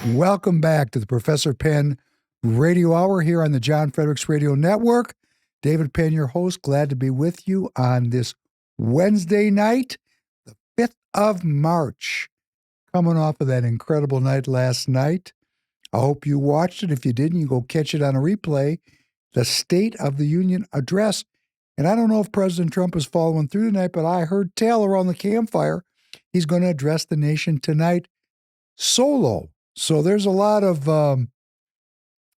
Welcome back to the Professor Penn Radio Hour here on the John Fredericks Radio Network. David Penn, your host, glad to be with you on this Wednesday night, the 5th of March. Coming off of that incredible night last night. I hope you watched it. If you didn't, you go catch it on a replay. The State of the Union address. And I don't know if President Trump is following through tonight, but I heard tell around the campfire he's going to address the nation tonight solo. So there's a lot of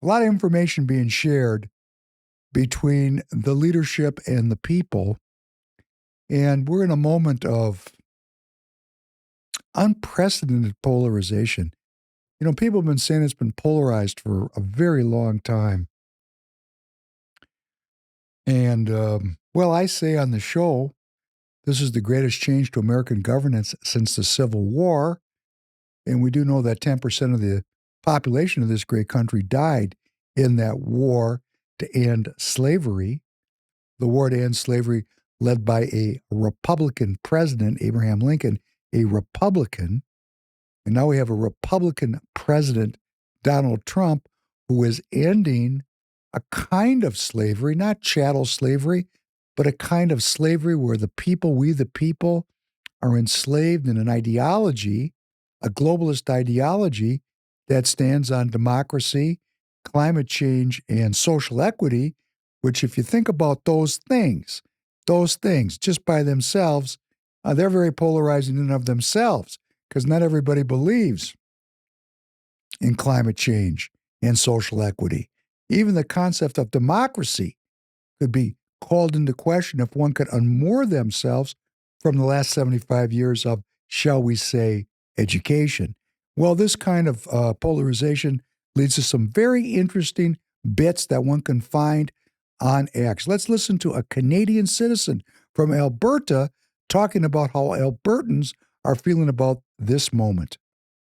information being shared between the leadership and the people. And we're in a moment of unprecedented polarization. You know, people have been saying it's been polarized for a very long time. And, I say on the show, this is the greatest change to American governance since the Civil War. And we do know that 10% of the population of this great country died in that war to end slavery. The war to end slavery led by a Republican president, Abraham Lincoln, a Republican. And now we have a Republican president, Donald Trump, who is ending a kind of slavery, not chattel slavery, but a kind of slavery where the people, we the people, are enslaved in an ideology, a globalist ideology that stands on democracy, climate change, and social equity, which if you think about those things just by themselves, they're very polarizing in and of themselves because not everybody believes in climate change and social equity. Even the concept of democracy could be called into question if one could unmoor themselves from the last 75 years of, shall we say, education. Well, this kind of polarization leads to some very interesting bits that one can find on X. Let's listen to a Canadian citizen from Alberta talking about how Albertans are feeling about this moment.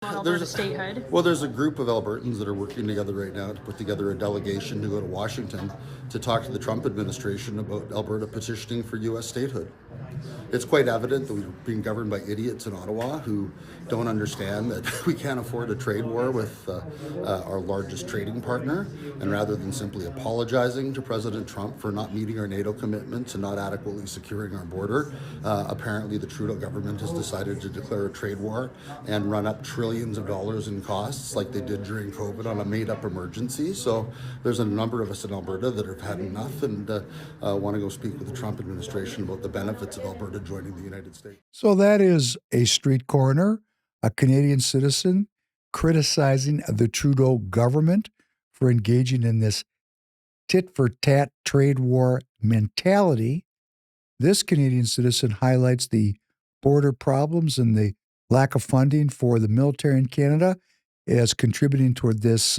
Alberta statehood? Well, there's a group of Albertans that are working together right now to put together a delegation to go to Washington to talk to the Trump administration about Alberta petitioning for U.S. statehood. It's quite evident that we're being governed by idiots in Ottawa who don't understand that we can't afford a trade war with our largest trading partner, and rather than simply apologizing to President Trump for not meeting our NATO commitments and not adequately securing our border, apparently the Trudeau government has decided to declare a trade war and run up trillions of dollars in costs like they did during COVID on a made-up emergency. So there's a number of us in Alberta that have had enough and want to go speak with the Trump administration about the benefits of Alberta joining the United States. So that is a street corner, a Canadian citizen criticizing the Trudeau government for engaging in this tit-for-tat trade war mentality. This Canadian citizen highlights the border problems and the lack of funding for the military in Canada as contributing toward this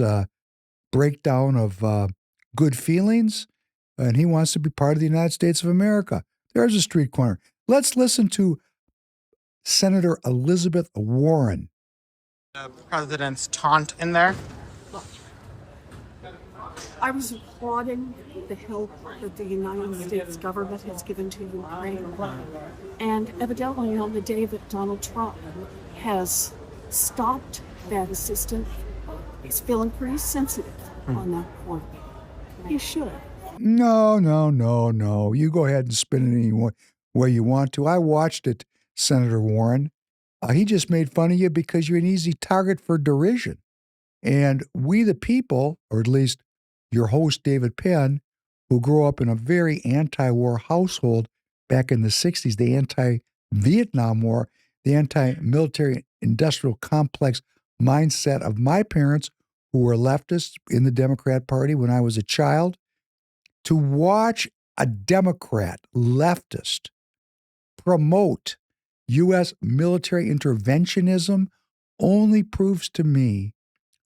breakdown of good feelings, and he wants to be part of the United States of America. There's a street corner. Let's listen to Senator Elizabeth Warren. The president's taunt in there. I was applauding the help that the United States government has given to Ukraine. And evidently on the day that Donald Trump has stopped that assistance, he's feeling pretty sensitive on that point. He should. No. You go ahead and spin it any way you want to. I watched it, Senator Warren. He just made fun of you because you're an easy target for derision. And we the people, or at least your host, David Penn, who grew up in a very anti-war household back in the 60s, the anti-Vietnam War, the anti-military industrial complex mindset of my parents, who were leftists in the Democrat Party when I was a child, to watch a Democrat leftist promote U.S. military interventionism only proves to me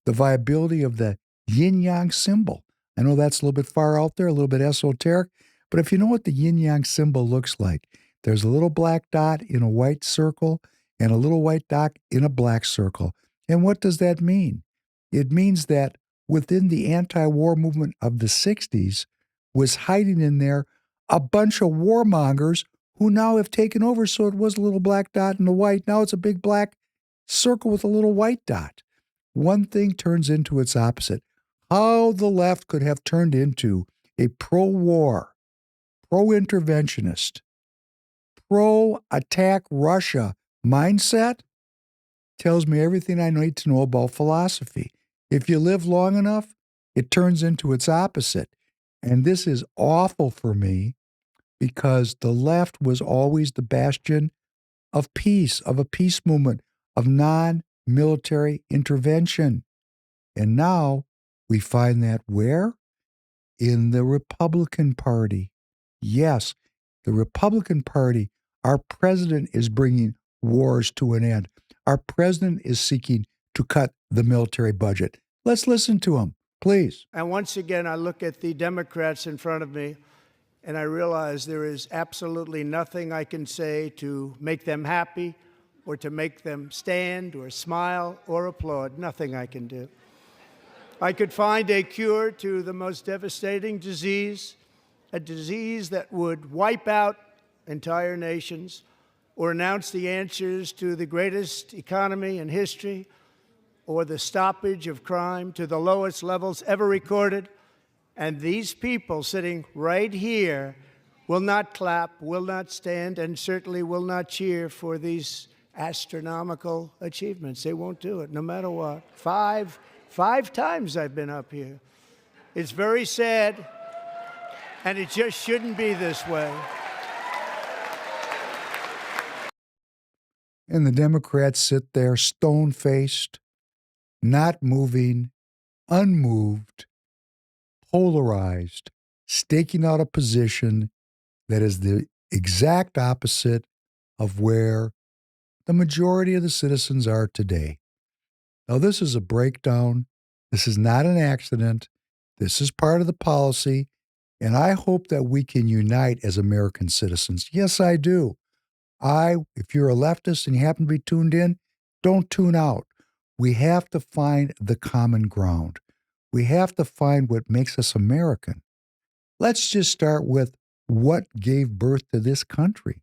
the viability of the yin-yang symbol. I know that's a little bit far out there, a little bit esoteric, but if you know what the yin-yang symbol looks like, there's a little black dot in a white circle and a little white dot in a black circle. And what does that mean? It means that within the anti-war movement of the 60s was hiding in there a bunch of warmongers who now have taken over. So it was a little black dot and a white. Now it's a big black circle with a little white dot. one thing turns into its opposite. How the left could have turned into a pro-war, pro-interventionist, pro-attack Russia mindset tells me everything I need to know about philosophy. If you live long enough, it turns into its opposite. And this is awful for me because the left was always the bastion of peace, of a peace movement, of non-military intervention. And now we find that where? In the Republican Party. Yes, the Republican Party. Our president is bringing wars to an end. Our president is seeking to cut the military budget. Let's listen to him, please. And once again, I look at the Democrats in front of me, and I realize there is absolutely nothing I can say to make them happy or to make them stand or smile or applaud. Nothing I can do. I could find a cure to the most devastating disease, a disease that would wipe out entire nations, or announce the answers to the greatest economy in history, or the stoppage of crime to the lowest levels ever recorded. And these people sitting right here will not clap, will not stand, and certainly will not cheer for these astronomical achievements. They won't do it, no matter what. Five times I've been up here. It's very sad, and it just shouldn't be this way. And the Democrats sit there stone-faced, not moving, unmoved, polarized, staking out a position that is the exact opposite of where the majority of the citizens are today. Now, this is a breakdown. This is not an accident. This is part of the policy. And I hope that we can unite as American citizens. Yes, I do. If you're a leftist and you happen to be tuned in, don't tune out. We have to find the common ground. We have to find what makes us American. Let's just start with what gave birth to this country.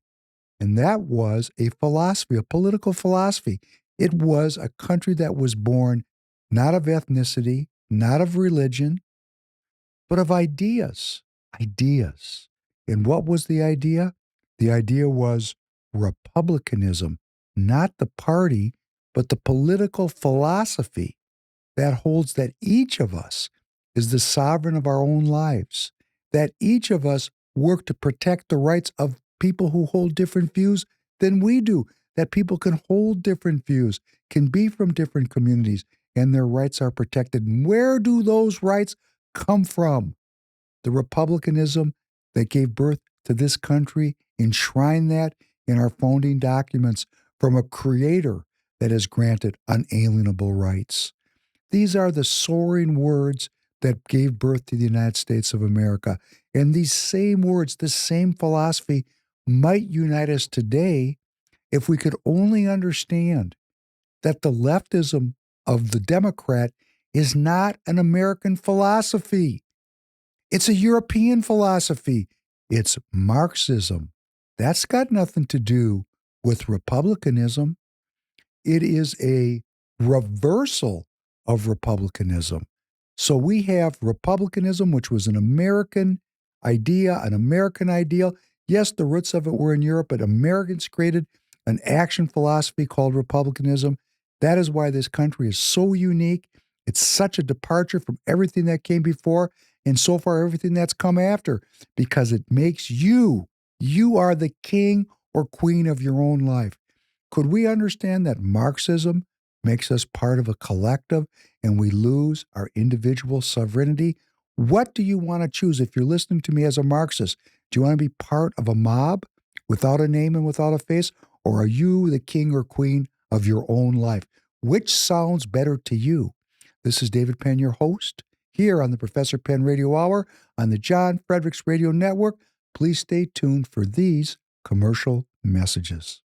And that was a philosophy, a political philosophy. It was a country that was born not of ethnicity, not of religion, but of ideas. Ideas. And what was the idea? The idea was republicanism, not the party, but the political philosophy that holds that each of us is the sovereign of our own lives, that each of us work to protect the rights of people who hold different views than we do, that people can hold different views, can be from different communities, and their rights are protected. And where do those rights come from? The republicanism that gave birth to this country, enshrine that in our founding documents from a creator that has granted unalienable rights. These are the soaring words that gave birth to the United States of America. And these same words, this same philosophy might unite us today if we could only understand that the leftism of the Democrat is not an American philosophy. It's a European philosophy. It's Marxism. That's got nothing to do with republicanism. It is a reversal of republicanism. So we have republicanism, which was an American idea, an American ideal. Yes, the roots of it were in Europe, but Americans created an action philosophy called republicanism. That is why this country is so unique. It's such a departure from everything that came before, and so far everything that's come after, because it makes you are the king or queen of your own life. Could we understand that Marxism makes us part of a collective and we lose our individual sovereignty? What do you want to choose if you're listening to me as a Marxist? Do you want to be part of a mob without a name and without a face? Or are you the king or queen of your own life? Which sounds better to you? This is David Penn, your host, here on the Professor Penn Radio Hour on the John Fredericks Radio Network. Please stay tuned for these commercial messages.